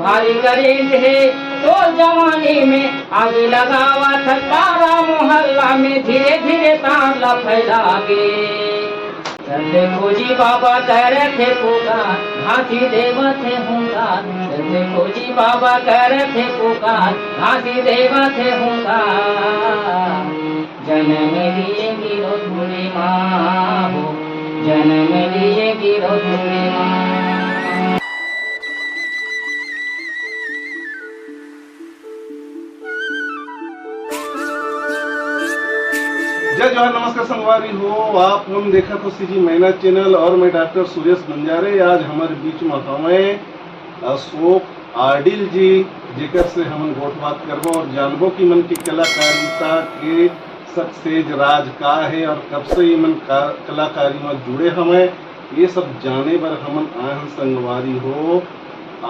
भारी करेंट है तो जवानी में आग लगावा था पारा मोहल्ला में धीरे धीरे ताला फैलागे। चलते खोजी बाबा कह रहे थे पुकार घासी देवा थे हुंकार। चलते खोजी बाबा कह रहे थे पुकार घासी देवा थे हुंकार। जन्म लिए गिरो धूली माँ हो, जन्म लिए गिरो धूली माँ। जय जवाहर, नमस्कार संगवारी हो। आप हम देखा तो सीजी मैना चैनल और मैं डॉक्टर सुरेश बंजारे। आज हमारे बीच में हमें अशोक आडिल जी जेकर से हम गोट बात करबो और जानबो कि मन की कलाकारिता के सक्सेस राज का है और कब से ये मन कलाकारी में जुड़े हमें ये सब जाने पर हम आए संगवारी हो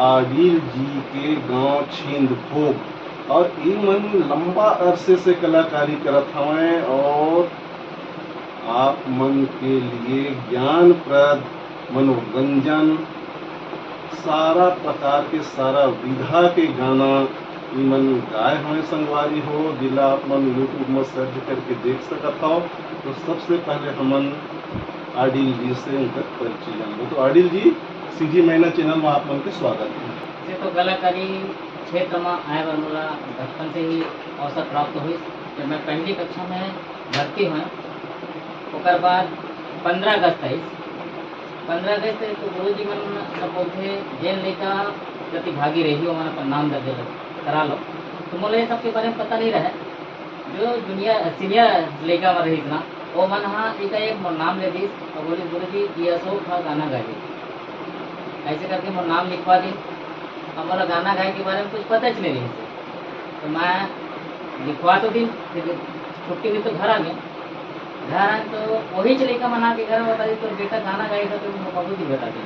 आडिल जी के गांव छिंदभोग और ये मन लंबा अरसे से कलाकारी करत हमें और आप मन के लिए ज्ञानप्रद मनोरंजन सारा प्रकार के सारा विधा के गाना ये मन गाए हमें संगवारी हो जिला आप मन यूट्यूब में सर्च करके देख सकत हो। तो सबसे पहले हमन आडिल जी से उनका परिचय जानबो। तो आडिल जी सीजी मैना चैनल में आप मन के स्वागत है। तो कलाकारी क्षेत्र में आए बर मोला बचपन से ही अवसर प्राप्त हुई। जब मैं पहली कक्षा में भर्ती हुए ओकर बाद 15 अगस्त तो गुरु जी मन सब बोलते जेन लड़का प्रतिभागी रही हो मन अपन नाम दर्ज करा लो। तो मोला ये सबके बारे में पता नहीं रहे। जो जूनियर सीनियर लड़का में रही ना वो मन हाँ एक मोर नाम ले दी और बोली गुरु जी ये अशोक था गाना गाए। ऐसे करके मोर नाम लिखवा दी। हमारा गाना गाए के बारे में कुछ पता ही नहीं रही थी। तो मैं लिखवा तो दी, फिर छुट्टी हुई तो घर आ गए। घर आए तो वही चलेगा मना के घर में बता दी तो बेटा गाना गाएगा तो बाबू जी बता दी।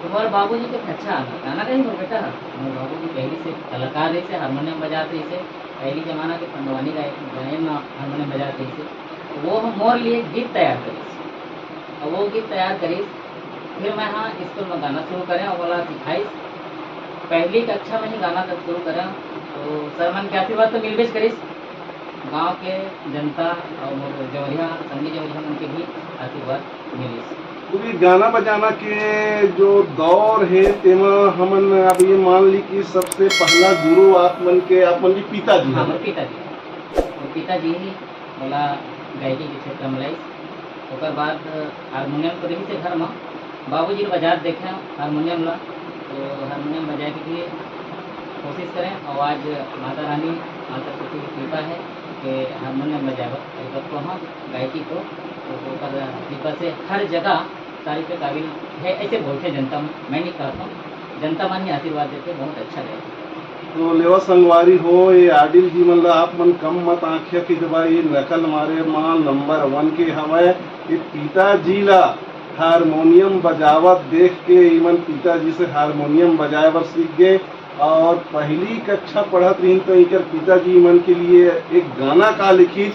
तुम्हारे बाबू जी तो अच्छा गाना गाई मोर बेटा। मोर बाबू जी पहले से कलाकार रही से हारमोनियम बजाते से पहली जमाना के पंडवानी गाए में हारमोनियम बजाते से वो मोर लिए गीत तैयार करी और वो गीत तैयार करी। फिर मैं हाँ स्कूल में गाना शुरू करें और बोला सिखाई। पहली कक्षा में ही गाना तक शुरू करें तो सर मन के आशीर्वाद तो मिलबेच करीस। गांव के जनता और जवरिया संगी जवरिया मन के भी आशीर्वाद मिलिस। पूरी गाना बजाना के जो दौर है तेमा हमन अब ये मान ली कि सबसे पहला गुरु आप मन के पिताजी हाँ पिताजी ही बोला गायकी के क्षेत्र में लाई। ओकर बाद हारमोनियम तो रही से घर में बाबूजी बजा देखे हारमोनियम ला तो हारमोनियम बजाए के लिए कोशिश करें। और आज माता रानी माता सरस्वती की कृपा है कि हारमोनियम बजाए तो हाँ गायकी को कृपा से हर जगह तारीफ के काबिल है ऐसे बोलते जनता। मैं नहीं कहता हूँ, जनता मन ही आशीर्वाद देते बहुत अच्छा रहे। तो लेवा संगवारी हो ये आडिल जी मन आप मन कम मत आँखिया की जब ये नकल मारे मां नंबर 1 के हमें ये पिताजी ला हारमोनियम बजावत देख के इमन पिताजी से हारमोनियम बजाए बर सीख गए और पहली कक्षा पढ़त रही तो इकर पिताजी इमन के लिए एक गाना का लिखी।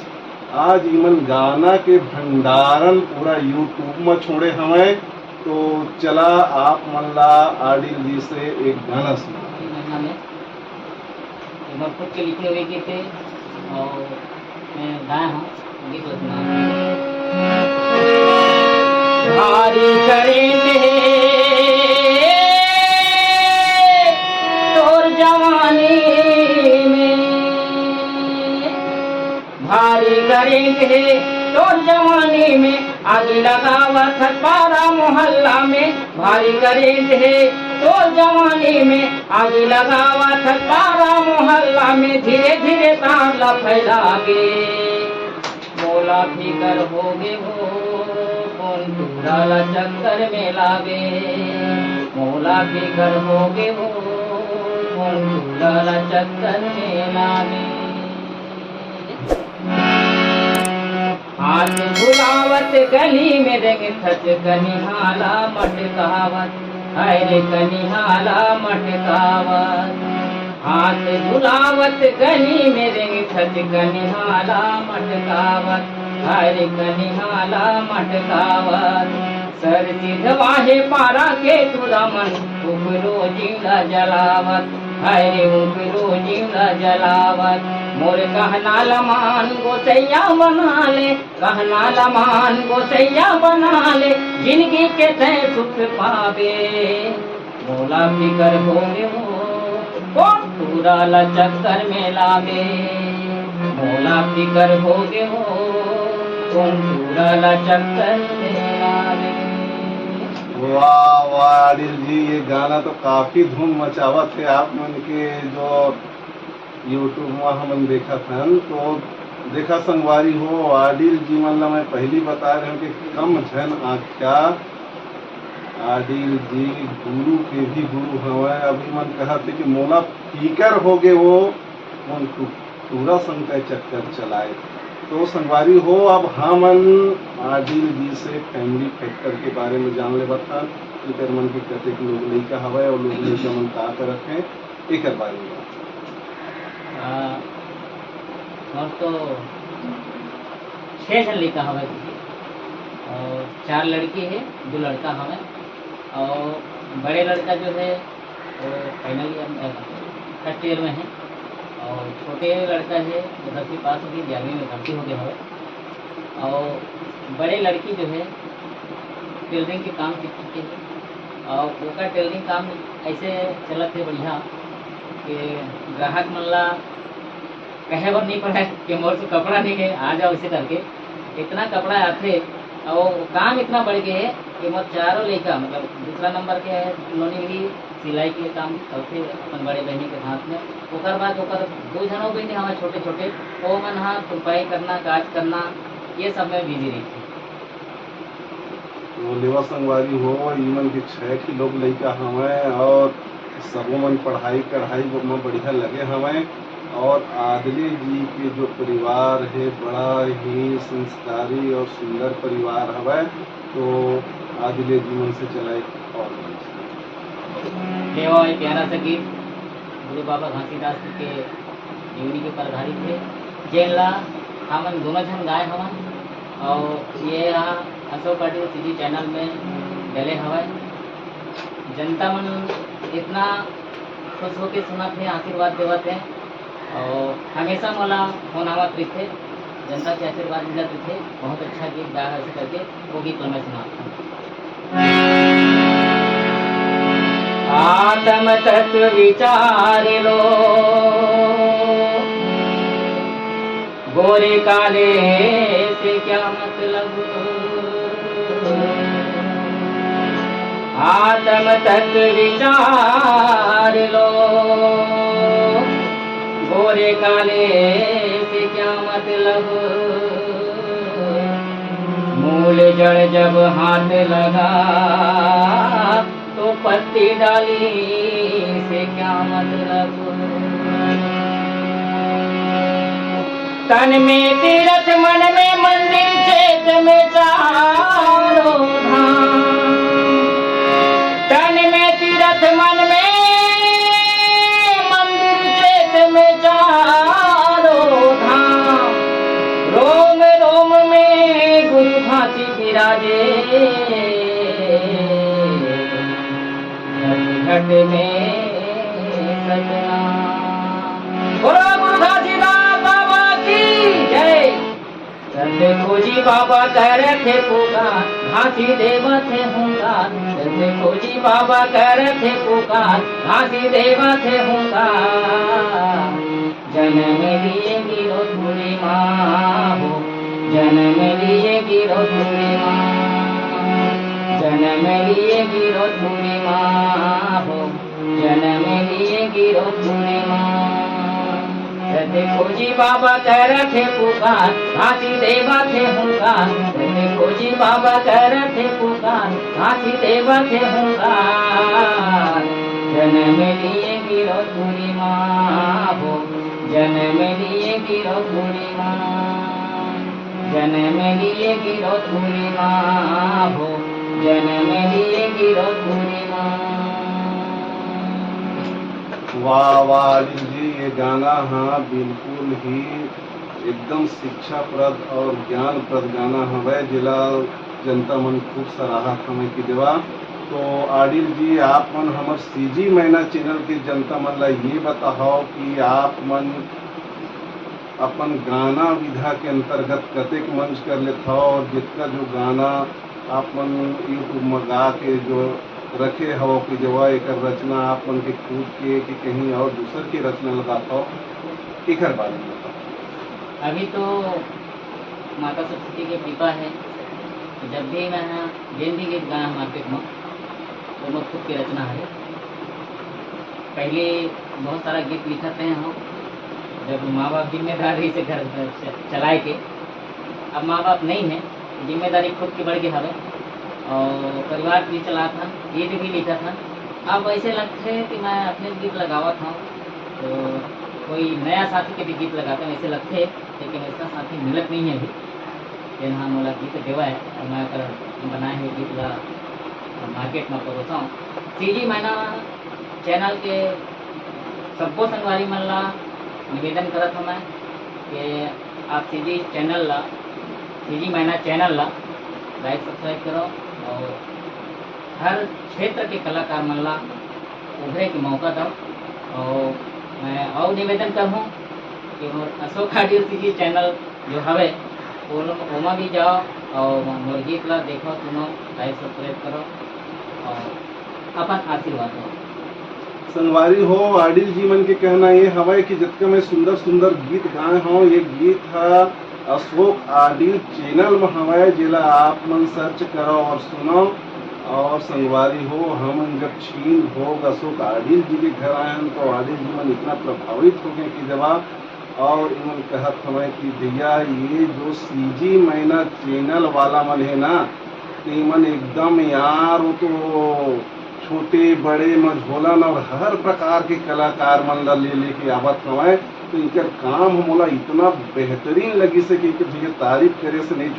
आज इमन गाना के भंडारण पूरा यूट्यूब में छोड़े हमें। तो चला आप मन ला आडिल जी से एक गाना सुना। खुद के लिखे हुए गीत थे और मैं गाया हूँ गीत भारी करेंट तोर जवानी में, भारी करेंट है तोर जवानी में आग लगावत पारा मोहल्ला में। भारी करेंट है तो जवानी में आग लगावत पारा मोहल्ला में धीरे धीरे ताला फैलागे। मोला फिकर होगे हो कौन टूरा चक्कर में लागे। मोला फिकर होगे हो कौन टूरा चक्कर में लागे। हाथ झुलावत गली में रंग थच कनिहाला मटकावत अरे कनिहाला मटकावत। हाथ झुलावत गली में रंग थच कनिहाला मटकावत अरे कनिहाला मटकावत। सर सिधवाहे पारा के तुरा मन उकरो जीवला जलावत हाय रे उकरो जीवला जलावत मोर कहना लमान गोसैया बना ले कहना लमान गोसैया बना ले जिंदगी के तय सुख पावे मोला फिकर हो कौन पूरा ला चक्कर में लावे मोला फिकर हो कौन पूरा ला चक्कर में लावे। वाह वाह आदिल जी, ये गाना तो काफी धूम मचावत है। आप मन के जो यूट्यूब में हमन देखा था तो देखा संगवारी हो आदिल जी मन ला मैं पहली बता रहे हूँ कि कम झन आख्या आदिल जी गुरु के भी गुरु हवे। अभी मन कहा थे कि मोला फीकर हो गए वो मन पूरा संग का चक्कर चलाए। तो संगवारी हो अब हमन आदिल जी से फैमिली फैक्टर के बारे में जान ले बता कि तेरे मन के कहते कि लोग लड़का हवा और लोग लड़का मन का करत है एक बारे में और तो 6 जन लड़का हवा और 4 लड़की है 2 लड़का हवा और बड़े लड़का जो है वो फाइनल ईयर फर्स्ट ईयर में है और छोटे लड़का है वो 10वीं पास होगी 11वीं में भर्ती हो गया है और बड़े लड़की जो है टेलरिंग के काम सीख चुके हैं और उसका टेलरिंग काम ऐसे चलत है बढ़िया कि ग्राहक मल्ला कहे बर नहीं पड़ा कि मोर से कपड़ा नहीं गए आ जाओ इसे करके इतना कपड़ा आते और काम इतना बढ़ गए है कि मोर चारों लड़का मतलब दूसरा नंबर के है उन्होंने भी सिलाई के काम करते अपन बड़े बहनी के हाथ में ओकर बाद ओकर 2 जनों बहनी हमारे छोटे छोटे वो मन हाँ तुरपाई करना काज करना ये सब में बिजी रही थी। वो लेवा संगवारी हो ईमन के 6 लोग लड़का हमें और सबों मन पढ़ाई कढ़ाई में बढ़िया लगे हमें और आदिले जी के जो परिवार है बड़ा ही संस्कारी और सुंदर परिवार हवे। तो आदिले जीवन से चलाए और देवा प्यारा सा गीत गुरु बाबा घासीदास जी के जीवनी के ऊपर आधारित है जेला हमन दोनों जन गाए हवन और ये यहाँ अशोक पाटिल सीजी चैनल में डले हवा। जनता मन इतना खुश होकर सुना थे आशीर्वाद देवत है और हमेशा मोला फोन आवत रही थे जनता के आशीर्वाद मिलत थे बहुत अच्छा गीत गाया ऐसे करके वो गीत मैं सुना। आत्म तत्व विचार लो गोरे काले से क्या मतलब आत्म तत्व विचार लो गोरे काले से क्या मतलब मूल जड़ जब हाथ लगा तो पत्ती डाली से क्या मतलब तन में तीरथ मन में मंदिर चेत में चारों धाम तन में तीरथ मन में मंदिर चेत में चारों धाम रोम रोम में गुरु भांति विराजे घट में सतनाम। बोलो गुरु घासीदास बाबा की जय। सत्य खोजी बाबा कह रहे थे पुकार घासी देवा थे हुंकार सत्य खोजी बाबा कह रहे थे पुकार घासी देवा थे हुंकार जन्म लिए गिरो पूरी माँ हो जन्म लिए गिरो पूरी माँ जन्म लिए गिरो पूरी माँ हो जन्म लिए गिरो पूरी माँ सत्य खोजी बाबा कह रहे थे पुकार घासी देवा थे हुंकार सत्य खोजी बाबा कह रहे थे पुकार घासी देवा थे हुंकार जन्म लिए गिरो पूरी माँ हो जन्म लिए गिरो पूरी माँ जन्म लिए गिरो पूरी माँ हो जन्म लिए गिरो पूरी माँ। वाह वाह आदिल जी, ये गाना हाँ बिल्कुल ही एकदम शिक्षाप्रद और ज्ञानप्रद गाना हवे जिला जनता मन खूब सराहत हमें कि देवा। तो आडिल जी आप मन हमर सीजी मैना चैनल के जनता मन ला ये बताओ कि आप मन अपन गाना विधा के अंतर्गत कतेक मंच कर लेते हो, और जितना जो गाना आप मन यूट्यूब में गा के जो रखे हो कि जो एक रचना आप मन के खुद के कि कहीं और दूसर की रचना लगाता हो, एक बारे में बताओ। अभी तो माता सरस्वती की कृपा है, जब भी मैं जेन भी गीत गाया मार्केट में तो मैं खुद की रचना है। पहले बहुत सारा गीत लिखते हैं हम, जब माँ बाप जिम्मेदारी से घर चलाए के। अब माँ बाप नहीं है, जिम्मेदारी खुद की बढ़ गई हमें, और परिवार भी चला था, गीत भी लिखा था। अब ऐसे लगते हैं कि मैं अपने गीत लगावा था, तो कोई नया साथी के भी गीत लगाते हैं ऐसे लगते हैं, लेकिन इसका साथी मिलत नहीं है अभी। लेकिन हाँ मोला गीत देवा है, और मैं अगर बनाए हुए गीत ला मार्केट में परोसा हूँ। सीजी मैना चैनल के सबको संगवारी मन ला निवेदन करत हूँ मैं कि आप सीजी मैना चैनल ला लाइक सब्सक्राइब करो, और हर क्षेत्र के कलाकार मन ला उभरे के मौका दो। और मैं और निवेदन करूँ कि अशोक आडिल सीजी चैनल जो हवे ओमा भी जाओ और मोर गीत ला देखो, सुनो, लाइक सब्सक्राइब करो और अपन आशीर्वाद दो। संगवारी हो आडिल जी मन के कहना ये हवा कि जितने मैं सुंदर सुंदर गीत गाए हूँ, ये गीत है अशोक आडिल चैनल में हवा, जिला आप मन सर्च करो और सुनो। और संगवारी हो हम जब छीन भोग अशोक आडिल जी के घर आए हैं, तो आडिल जी मन इतना प्रभावित हो गए कि जवाब, और इमन कहत हमें कि भैया ये जो सीजी मैना चैनल वाला मन है ना, तो मन एकदम यार वो तो छोटे बड़े मझोलन और हर प्रकार के कलाकार मन ला ले लेके आवत हमें। तो इनका काम मोला इतना बेहतरीन लगी से कि भैया तारीफ करे से नहीं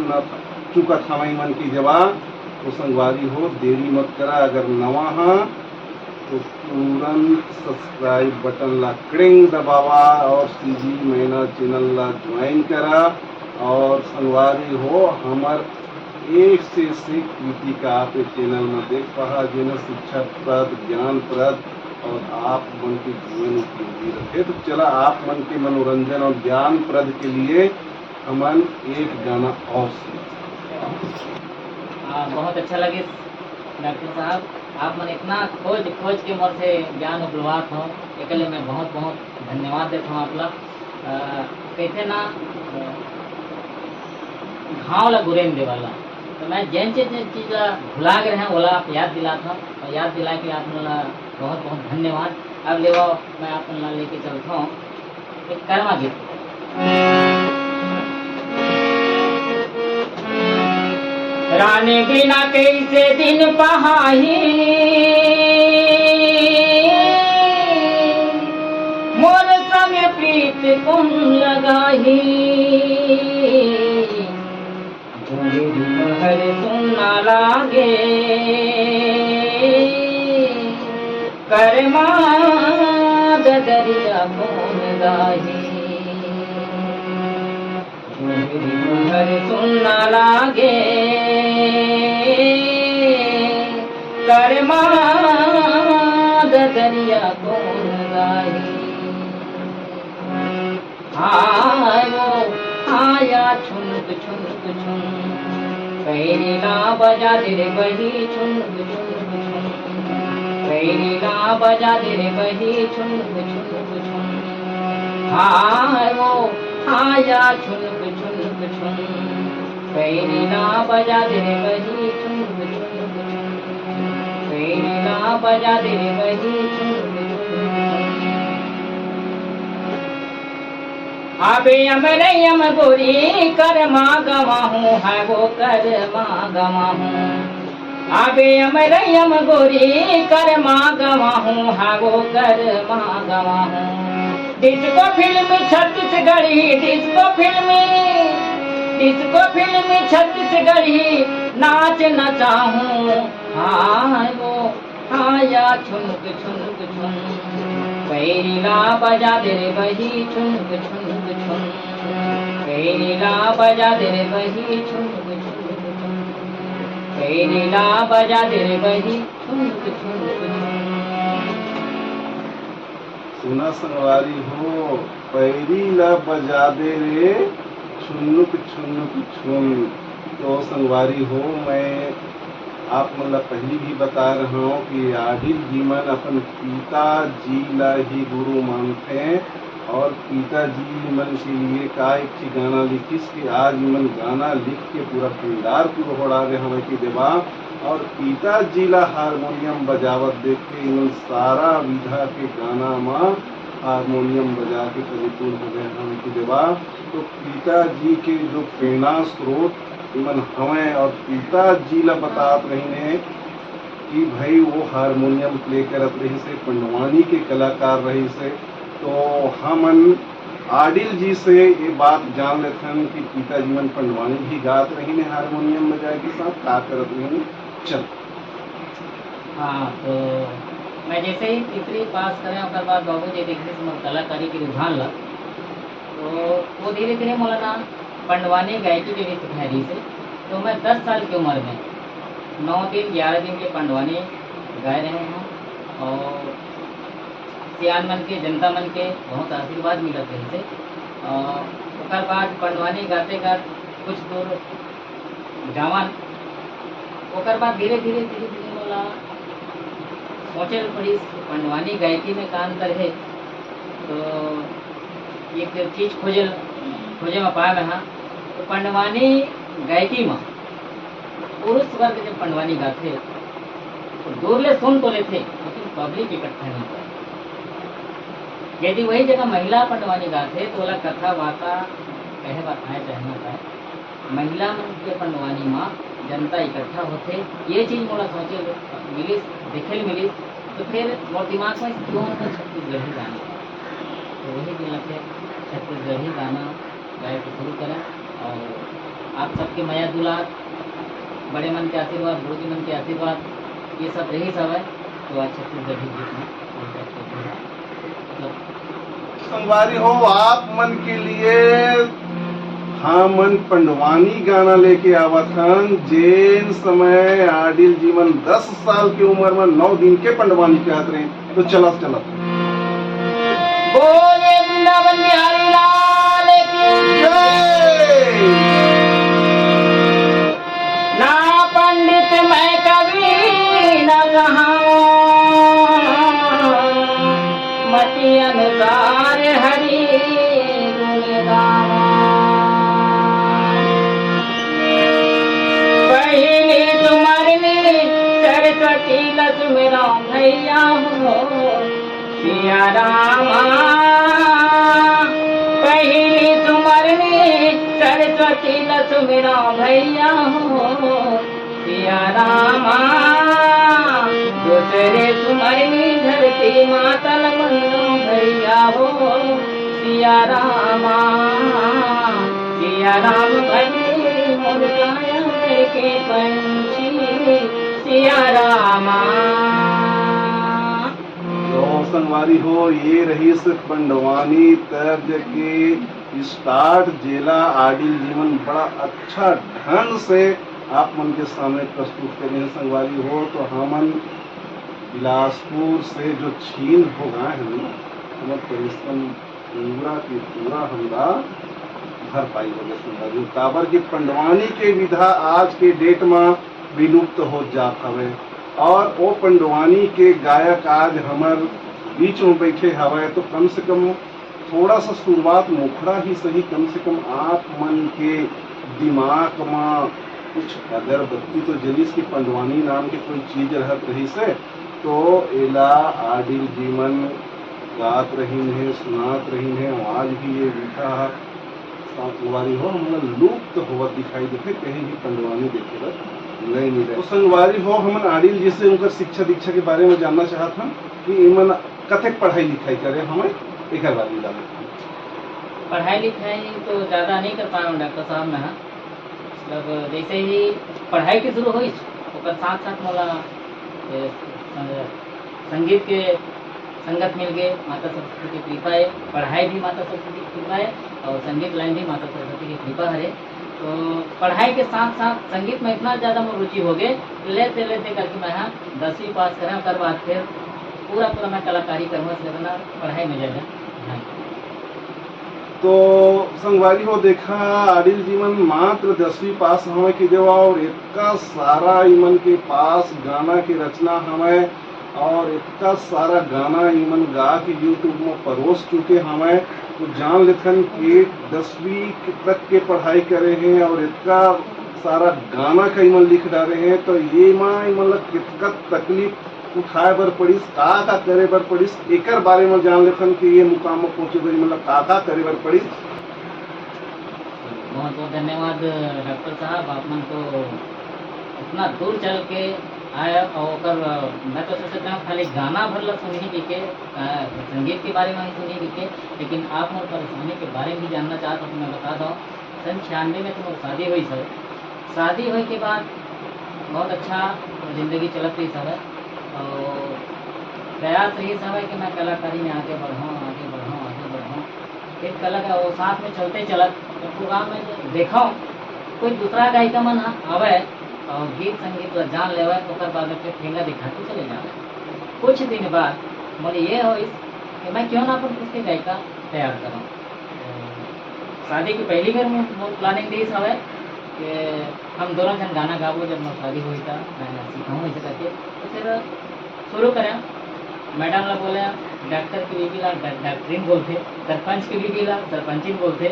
चुका था मैं मन की जवाब। तो संगवारी हो देरी मत करा, अगर नवा हाँ तो तुरंत सब्सक्राइब बटन ला क्रिंग दबावा और सीजी मैना चैनल ला ज्वाइन करा। और संगवारी हो हमार एक से कृतिका आप चैनल में देख पा, जिन्हें शिक्षाप्रद ज्ञानप्रद और आप मन के जीवन उपयोगी रखे। तो चला आप मन के मनोरंजन और ज्ञानप्रद के लिए हमन एक गाना और बहुत अच्छा लगे डॉक्टर साहब, आप मन इतना खोज के मोर से ज्ञान उपलब्ध हो, एक लिए मैं बहुत बहुत धन्यवाद देता हूँ आपला। कहते ना घाव ला गुरेन देवाला, तो मैं जैन चीज ला भुला गए हैं बोला आप याद दिला था, और याद दिला के आप बहुत बहुत धन्यवाद। अब ले मैं आप लेके चलता हूँ एक कर्मा गीत। रानी बिना कैसे दिन पहाही, मोर संग प्रीत कौन लगाही, हर सुनना लागे कर्मा दरिया कौन गाही, हर सुनना लागे कर्मा दरिया कौन गाही। आया छुनुक छुनुक छुन, कैरी ना बजा दे रे बही छुनुक छुनुक छुन, कैरी ना बजा दे रे बही छुनुक छुनुक छुन। आया छुनुक छुनुक छुन, कैरी ना बजा दे रे बही छुनुक छुनुक छुन, कैरी ना बजा दे रे बही छुनुक छुनुक छुन। अबे अमरयम गोरी कर गवा हूँ, है वो कर गवा हूँ। अबे अमरयम गोरी कर गवा हूँ, है वो कर गवा हूँ। Disco film Chhattisgarhi, disco film Chhattisgarhi नाच नचाहूँ। आया छुनुक छुनुक छुन, कैला बजा दे रे बही छुनुक छुनुक छुन, कैला बजा दे रे बही छुनुक छुनुक छुन। पैरीला बजा दे रे बही छुनुक छुनुक सुना संगवारी हो, पैरीला बजा दे रे छुनुक छुनुक छुन। तो संगवारी हो, मैं आप मतलब पहले भी बता रहा हूँ कि आदिल जी मन अपन पिताजी ला ही गुरु मानते हैं और पिताजी मन के लिए का एक ठी गाना लिखिस कि आज मन गाना लिख के पूरा भंडार को होड़ा दे हमें की देवा। और पिताजी ला हारमोनियम बजावत देख के इन सारा विधा के गाना में हारमोनियम बजा के कवितुल हो गए हमें की देवा। तो पिताजी के जो प्रेरणा स्रोत मन हमें और पिताजी ला बतात रही ने कि भाई वो हारमोनियम प्ले करत रही से, पंडवानी के कलाकार रही से। तो हमन आदिल जी से ये बात जान लेते हैं कि पिताजी मन पंडवानी भी गात रही ने हारमोनियम बजाए के साथ का करत रही ने। चल हाँ, तो मैं जैसे ही तीसरी पास करें उसके बाद बाबूजी देखने से मोर कलाकारी के रुझान ला, तो वो धीरे धीरे मौलाना पंडवानी गायकी के भी सिखाई दी से। तो मैं 10 साल की उम्र में 9 दिन 11 दिन के पंडवानी गाए रहे हैं और सियान मन के जनता मन के बहुत आशीर्वाद मिलत रही से। उसके बाद पंडवानी गाते गाते कुछ दूर जवान ओकर बाद धीरे धीरे बोला सोचे पड़ी पंडवानी गायकी में का अंतर है। तो एक चीज खोजे में पाया मैं। हाँ, तो पंडवानी गायकी में पुरुष वर्ग जब पंडवानी गाते तो दूर ले सुन तो लेते लेकिन पब्लिक इकट्ठा नहीं कर। यदि वही जगह महिला पंडवानी गाते तो ओला कथा वार्ता कहे बताए चाहना है। महिला मन के पंडवानी में जनता इकट्ठा होते, ये चीज मोला सोचे मिलिस देखे मिलिस। तो फिर मोर दिमाग में क्यों ना छत्तीसगढ़ी गाना, तो वही दिन लगे छत्तीसगढ़ी गाना गाए के शुरू करें। और आप सबके माया दुलार, बड़े मन के आशीर्वाद, बूढ़ी मन के आशीर्वाद, ये सब रही सब है। तो आज छत्तीसगढ़ी गीत में संगवारी हो, आप मन के लिए हाँ मन पंडवानी गाना लेके आवत हन। जेन समय आदिल जी मन 10 साल की उम्र में 9 दिन के पंडवानी कहत रहे। तो चलत चलत बोले वृंदावन बिहारी लाल की जय। ना पंडित मैं कवि न कहाऊं, मति अनुसार हरि गुण गाऊं। पहली तुमरनी सरस्वती लक्ष्मी राम भैया हो सिया रामा। पहली तुमरनी सरस्वती लक्ष्मी राम भैया हो सिया रामा। दूसरे तुमरनी धरती मातल मन्नो भैया हो सिया रामा। सिया राम भजनी मोर काया के पंछी सिया रामा। तो संगवारी हो, ये रही से पंडवानी तर्ज के स्टार्ट जेला आदिल जीवन बड़ा अच्छा ढंग से आप मन के सामने प्रस्तुत करें हैं संगवारी हो। तो हमन बिलासपुर से जो छीन हो गए हैं ना, हमारे परिश्रम पूरा की पूरा हमरा भरपाई हो गए संगवारी। काबर की पंडवानी के विधा आज के डेट में विलुप्त हो जात हवे और वो पंडवानी के गायक आज हमार बीच में बैठे हवे। तो कम से कम थोड़ा सा शुरुआत मुखड़ा ही सही, कम से कम आप मन के दिमाग में कुछ अगरबत्ती तो जलीस की पंडवानी नाम की कोई चीज रहत रही से। तो एला आदिल जीवन गात रही है, सुनात रही है। आज भी ये विधा संगवारी हो हमरा लुप्त होवत दिखाई देते, कहीं भी पंडवानी देखे नहीं मिले। तो संगवारी हो, हमन आदिल जी से उनकर शिक्षा दीक्षा के बारे में जानना चाहत हन कि इमन कथक पढ़ाई लिखाई करे हमें एक बार में जाने। पढ़ाई लिखाई तो ज़्यादा नहीं कर पाया डॉक्टर साहब में। मतलब जैसे ही पढ़ाई की शुरू हुई और साथ साथ मोला संगीत के संगत मिल गए। माता सरस्वती की कृपा है, पढ़ाई भी माता सरस्वती की कृपा है और संगीत लाइन भी माता सरस्वती की कृपा है। तो पढ़ाई के साथ साथ संगीत में इतना ज़्यादा मोर रुचि हो गए, लेते लेते करके मैं यहाँ 10वीं पास करें, उसके बाद फिर पूरा मैं कलाकारी करूँगा, करना पढ़ाई में ज़्यादा ध्यान। तो संगवारी हो देखा आदिल जीवन मात्र 10वीं पास हमें की देवा और इतना सारा इमन के पास गाना की रचना हमें और इतना सारा गाना इमन गा के यूट्यूब में परोस चुके हमें, तो जान लेथन कि 10वीं तक के पढ़ाई करे हैं और इतना सारा गाना का इमन लिख डाले हैं, तो ये माँ मतलब कितना तकलीफ उठाए बर पड़िस, का करे बर पड़िस, एकर बारे में जान लेथन कि ये मुकाम में पहुंचे बर मतलब का करे बर पड़िस। बहुत बहुत धन्यवाद डॉक्टर साहब, आप मन तो इतना दूर चल के आया और मैं तो सोचता हूँ खाली गाना भर ला सुनी ही के संगीत के बारे में ही सुनी के, लेकिन आप मोर परेशानी के बारे में भी जानना चाहता हूँ। मैं बता दूँ सन 96 में तो मोर शादी हुई सब, शादी होने के बाद बहुत अच्छा जिंदगी चलत रही सब, और प्रयास रही सब है कि मैं कलाकारी में आगे बढ़ूँ। फिर कला का वो साथ में चलते चलत तो प्रोग्राम में देखा कोई दूसरा गायिका मन आवे और गीत संगीत ला जान लेवे, तो बाद में फिर ठेंगा दिखा के चले जावे। कुछ दिन बाद मुझे ये हो कि मैं क्यों ना अपन उसके गायिका तैयार करूँ। शादी की पहली बार मैं प्लानिंग दी हवे कि हम दोनों जन गाना गाबो, जब मैं शादी हुई था मैं सीखाऊँ ऐसे करके, तो फिर शुरू करें। मैडम ला बोले, डॉक्टर की बीबी ला डॉक्टरीन बोलते, सरपंच की बीबी ला सरपंचिन बोलते,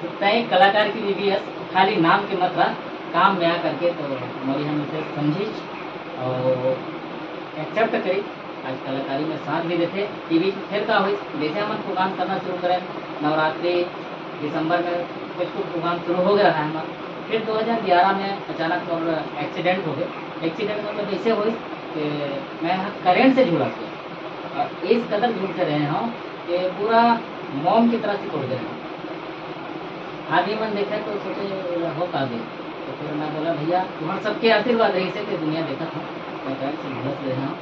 तो तय कलाकार की बीबी है खाली नाम के मत रहा, काम में आ करके तो हमारी हम इसे समझी और एक्सेप्ट करी। आज कलाकारी में साथ भी देते टीवी फिर का हुई, जैसे हम प्रोग्राम करना शुरू करें नवरात्रि दिसंबर में कुछ प्रोग्राम शुरू हो गया है हमारा। फिर 2011 में अचानक और एक्सीडेंट हो गए। एक्सीडेंट मतलब ऐसे हुई कि मैं करेंट से जुड़ा था और इस कदर जुड़ते रहे हूँ कि पूरा मोम की तरह से तोड़ गए। आगे मन देखे तो सोचे हो पा गए, तो फिर मैं बोला भैया तुम्हारे सबके आशीर्वाद रही से कि दुनिया देखा था मैं करेंट से झुलस रहे हूँ।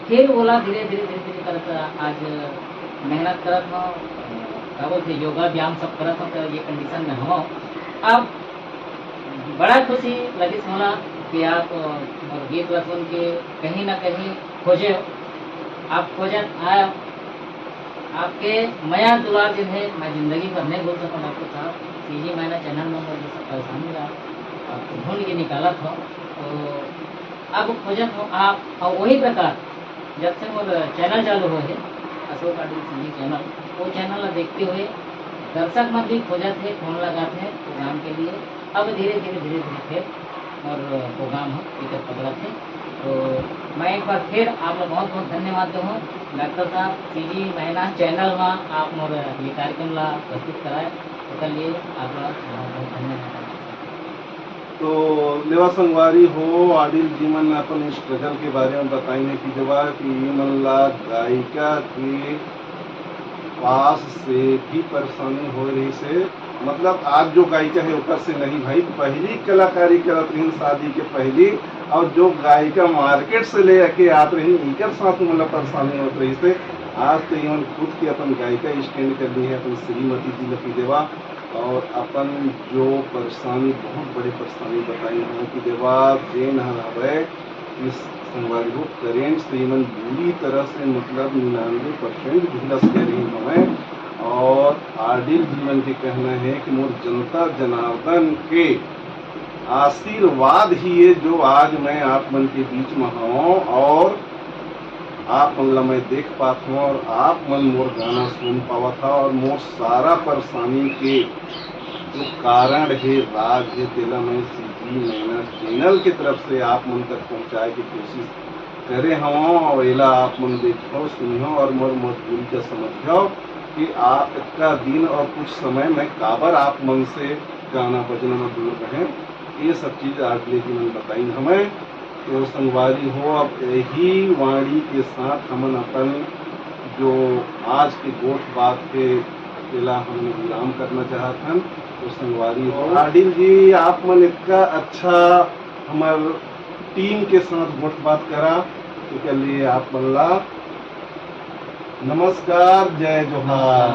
फिर बोला धीरे धीरे करता आज मेहनत करत हूँ, क्या बोलते योगा व्यायाम सब करत हूँ, तो ये कंडीशन में हूँ। अब बड़ा खुशी लगी सुना कि आप और गीत ला सुन के कहीं ना कहीं खोजे हो, आप खोजत आए आपके मया दुलार जिन्हें मैं जिंदगी भर नहीं भूल सकूँ। डॉक्टर साहब सीजी मैंने चैनल में मुझे सब परेशानी रहा आप ढूंढ के निकाला था, तो अब खोजत हो आप। और वही प्रकार जब से वो चैनल चालू हुए है अशोक आदिल संगीत चैनल, वो चैनल देखते हुए दर्शक मन भी खोजत है, फोन लगाते हैं प्रोग्राम के लिए। अब धीरे धीरे फिर और प्रोग्राम हम टिकट पकड़ते हैं। तो मैं एक बार फिर आप लोग बहुत बहुत धन्यवाद दूँ डॉक्टर साहब, सीजी महीना चैनल में आप मोर ये कार्यक्रम ला प्रस्तुत कराए, तो लिए आप लोग बहुत बहुत धन्यवाद। तो लेवा संगवारी हो आदिल जीवन अपन स्ट्रगल के बारे में बताइए कि जब कि मन ला गायिका के पास से भी परेशानी हो रही से, मतलब आज जो गायिका है ऊपर से नहीं भाई, पहली कलाकारी करत रही शादी के पहली, और जो गायिका मार्केट से ले आके आत रही इनकर साथ मतलब परेशानी होत रही से। आज तो इवन खुद की अपन गायिका स्टैंड कर दी है अपन श्रीमती जी लकी देवा, और अपन जो परेशानी बहुत बड़ी परेशानी बताई है कि देवा जेन हवे इस संगवारी को करेंट से इवन बुरी तरह से मतलब 99% झुलस के रही हमें। और आदिल जीवन के कहना है कि मोर जनता जनार्दन के आशीर्वाद ही है जो आज मैं आप मन के बीच में हूँ और आप मन ला मैं देख पाता हूँ और आप मन मोर गाना सुन पावा था। और मोर सारा परेशानी के जो कारण है राज है तेला मैं सीजी मैना चैनल की तरफ से आप मन तक पहुँचाए की कोशिश करे हूँ, और एला आप मन देखो सुनियो और मोर मजबूरी का समझो कि आप इतना दिन और कुछ समय में काबर आप मन से गाना बजना में दूर रहें। ये सब चीज़ आज लेकिन मैंने बताई हमें। तो संगवारी हो अब यही वाणी के साथ हम अपन जो आज के गोठ बात के अकेला हमने विराम करना चाहते हैं। तो संगवारी हो आदिल जी आप मन इतना अच्छा हमार टीम के साथ गोठ बात करा, तो लिए आप मन ला नमस्कार, जय जोहार।